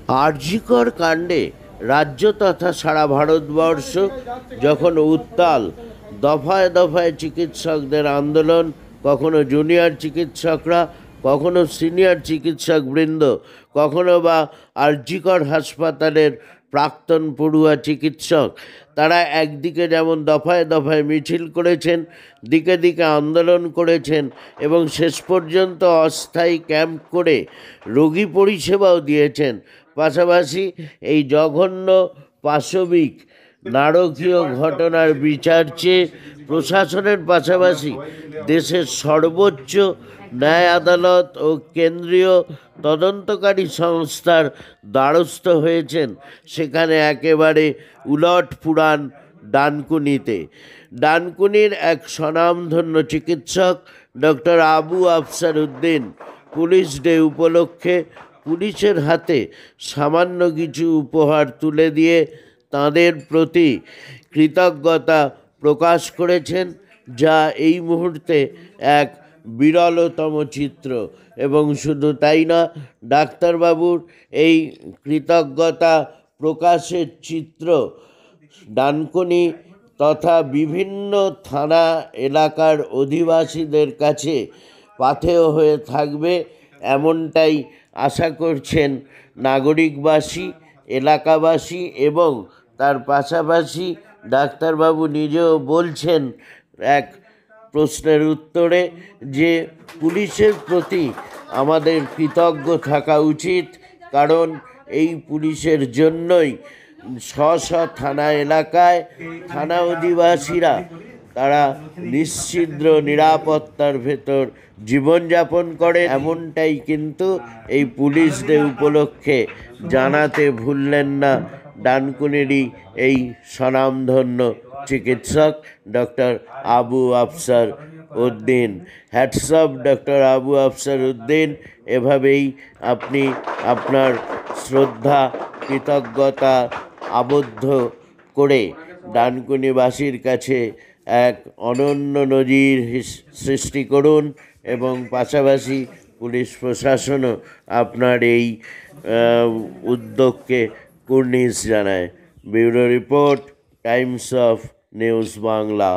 আরজিকর কাণ্ডে রাজ্য তথা সারা ভারতবর্ষ যখন উত্তাল, দফায় দফায় চিকিৎসকদের আন্দোলন, কখনো জুনিয়র চিকিৎসকরা, কখনো সিনিয়র চিকিৎসকবৃন্দ, কখনো বা আরজিকর হাসপাতালের প্রাক্তন পড়ুয়া চিকিৎসক, তারা একদিকে যেমন দফায় দফায় মিছিল করেছেন, দিকে দিকে আন্দোলন করেছেন এবং শেষ পর্যন্ত অস্থায়ী ক্যাম্প করে রোগী পরিষেবাও দিয়েছেন। পাশাপাশি এই জঘন্য পাশবিক নারকীয় ঘটনার বিচার চেয়ে প্রশাসনের পাশাপাশি দেশের সর্বোচ্চ ন্যায় আদালত ও কেন্দ্রীয় তদন্তকারী সংস্থার দ্বারস্থ হয়েছেন সেখানে একেবারে উলট পুরাণ ডানকুনিতে। ডানকুনির এক স্বনামধন্য চিকিৎসক doctor Abu Afsar Uddin police day উপলক্ষে পুলিশের হাতে সামান্য কিছু উপহার তুলে দিয়ে তাঁদের প্রতি কৃতজ্ঞতা প্রকাশ করেছেন, যা এই মুহূর্তে এক বিরলতম চিত্র। এবং শুধু তাই না, ডাক্তারবাবুর এই কৃতজ্ঞতা প্রকাশের চিত্র ডানকুনি তথা বিভিন্ন থানা এলাকার অধিবাসীদের কাছে পাথেয় হয়ে থাকবে, এমনটাই আশা করছেন নাগরিকবাসী, এলাকাবাসী। এবং তার পাশাপাশি ডাক্তারবাবু নিজেও বলছেন এক প্রশ্নের উত্তরে যে পুলিশের প্রতি আমাদের কৃতজ্ঞ থাকা উচিত, কারণ এই পুলিশের জন্যই স্ব থানা এলাকায় থানা অধিবাসীরা তারা নিশ্ছিদ্র নিরাপত্তার ভেতর জীবনযাপন করে। এমনটাই কিন্তু এই পুলিশ ডে উপলক্ষে জানাতে ভুললেন না ডানকুনিরই এই স্বনামধন্য চিকিৎসক doctor Abu Afsar Uddin. Hats off doctor Abu Afsar Uddin. এভাবেই আপনি আপনার শ্রদ্ধা কৃতজ্ঞতা আবদ্ধ করে ডানকুনিবাসীর কাছে এক অনন্য নজির সৃষ্টি করুন এবং পাশাপাশি পুলিশ প্রশাসনও আপনার এই উদ্যোগকে কুর্নিশ জানায়। Bureau report, Times of news Bangla.